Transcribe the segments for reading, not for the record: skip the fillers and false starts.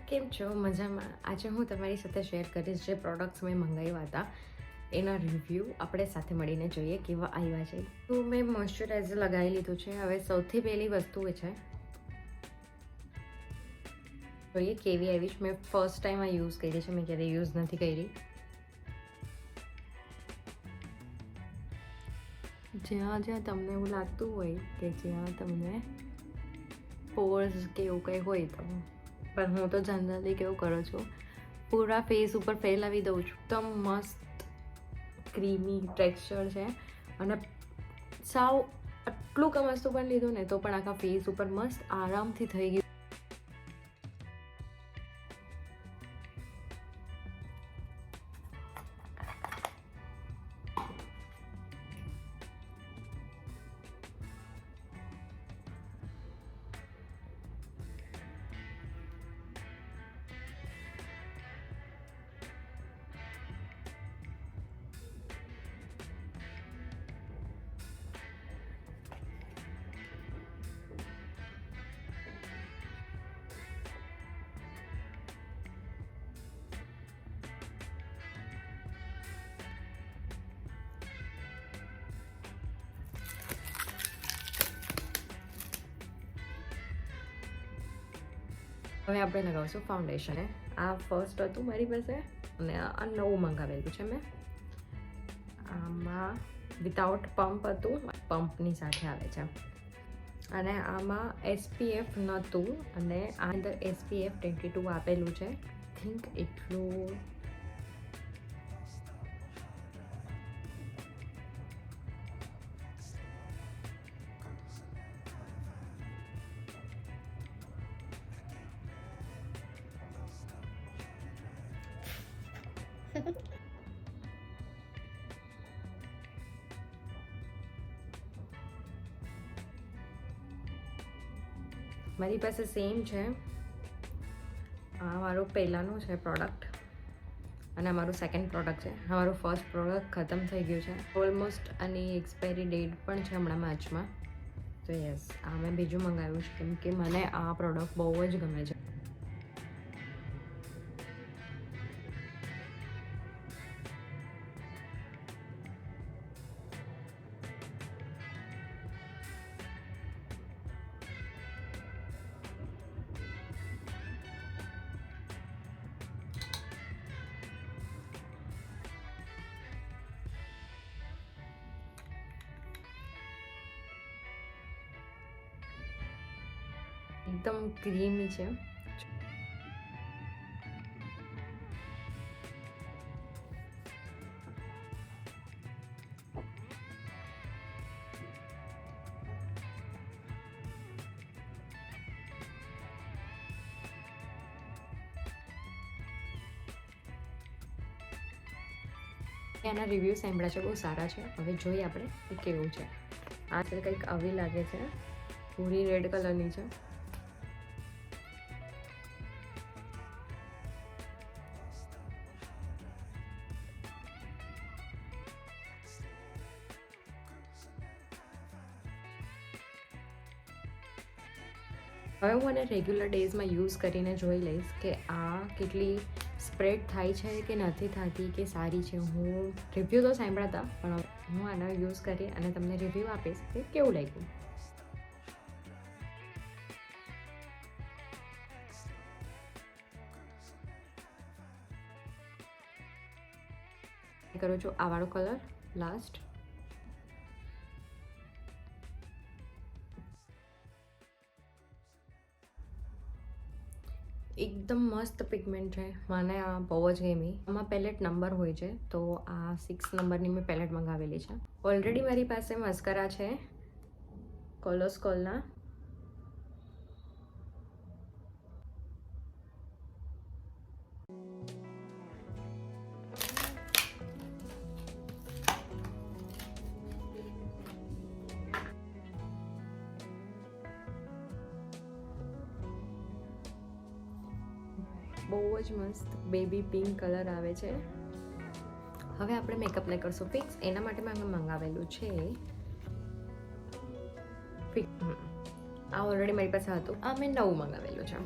કેમ છો? મજામાં? આજે હું તમારી સાથે શેર કરીશ જે પ્રોડક્ટ્સ મેં મંગાવ્યા હતા એના રિવ્યૂ આપણે સાથે મળીને જોઈએ કેવા આવ્યા છે. તો મેં મોઇશ્ચરાઇઝર લગાવી લીધું છે. હવે સૌથી પહેલી વસ્તુ એ છે જોઈએ કેવી આવી છે. મેં ફર્સ્ટ ટાઈમ આ યુઝ કરી છે, મેં ક્યારેય યુઝ નથી કરી. જ્યાં જ્યાં તમને એવું લાગતું હોય કે જ્યાં તમને પોર્સ કે એવું કંઈ હોય તો, પણ હું તો જનરલી કેવું કરું છું, પૂરા ફેસ ઉપર ફેલાવી દઉં છું. એકદમ મસ્ત ક્રીમી ટેક્સચર છે અને સાવ આટલું કમસ્તું પણ લીધું ને તો પણ આખા ફેસ ઉપર મસ્ત આરામથી થઈ ગયું. હવે આપણે લગાવશું ફાઉન્ડેશન. આ ફર્સ્ટ હતું મારી પાસે અને આ નવું મંગાવેલું છે મેં. આમાં વિધાઉટ પંપ હતું, પંપની સાથે આવે છે. અને આમાં SPF નહોતું અને આ અંદર SPF 22 આપેલું છે. થિંક એટલું મારી પાસે સેમ છે. આ મારું પહેલાંનું છે પ્રોડક્ટ અને અમારું સેકન્ડ પ્રોડક્ટ છે. અમારું ફર્સ્ટ પ્રોડક્ટ ખતમ થઈ ગયું છે ઓલમોસ્ટ. આની એક્સપાયરી ડેટ પણ છે હમણાં માર્ચમાં. તો યસ, આ મેં બીજું મંગાવ્યું છે કેમ કે મને આ પ્રોડક્ટ બહુ જ ગમે છે. એકદમ ક્રીમી છે. એના રિવ્યૂ સાંભળ્યા છે, બહુ સારા છે. હવે જોઈએ આપણે એ કેવું છે. આ છે કંઈક આવી લાગે છે, પૂરી રેડ કલરની છે. હવે હું આને રેગ્યુલર ડેઝમાં યુઝ કરીને જોઈ લઈશ કે આ કેટલી સ્પ્રેડ થાય છે કે નથી થતી, કે સારી છે. હું રિવ્યૂ તો સાંભળ્યા હતા પણ હું આનો યુઝ કરી અને તમને રિવ્યૂ આપીશ કે કેવું લાગ્યું. કરું છું આ વાળો કલર લાસ્ટ. એકદમ મસ્ત પિગમેન્ટ છે, મને આ બહુ જ ગમી. આમાં પેલેટ નંબર હોય છે તો આ 6 નંબરની મેં પેલેટ મંગાવેલી છે. ઓલરેડી મારી પાસે મસ્કરા છે કોલોસ્કોલના. બહુ જ મસ્ત બેબી પિંક કલર આવે છે. હવે આપણે મેકઅપને કરશું ફિક્સ. એના માટે મેં મંગાવેલું છે આ ઓલરેડી મારી પાસે હતું. આ મેં નવું મંગાવેલું છે.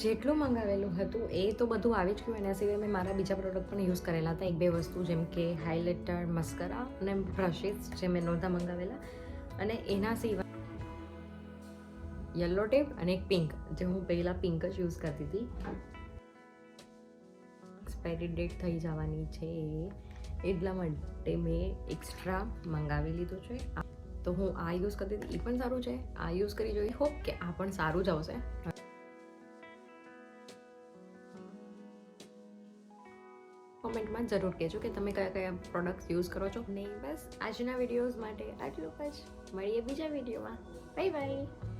જેટલું મંગાવેલું હતું એ તો બધું આવી જ ગયું. એના સિવાય મેં મારા બીજા પ્રોડક્ટ પણ યુઝ કરેલા હતા, 1-2 વસ્તુ, જેમ કે હાઇલાઇટર, મસ્કરા અને બ્રશિસ જે મેં નહોતા મંગાવેલા. અને એના સિવાય યલો ટેપ અને એક પિંક, જે હું પહેલાં પિંક જ યુઝ કરતી હતી. એક્સપાયરી ડેટ થઈ જવાની છે એટલા માટે મેં એક્સ્ટ્રા મંગાવી લીધું છે. તો હું આ યુઝ કરતી હતી, એ પણ સારું છે. આ યુઝ કરી જોઈ, હોપ કે આ પણ સારું જ આવશે. કોમેન્ટમાં જરૂર કહેજો કે તમે કયા કયા પ્રોડક્ટ્સ યુઝ કરો છો. નહીં, બસ આજના વિડીયોઝ માટે આટલું જ. મળીએ બીજા વિડીયોમાં. Bye bye.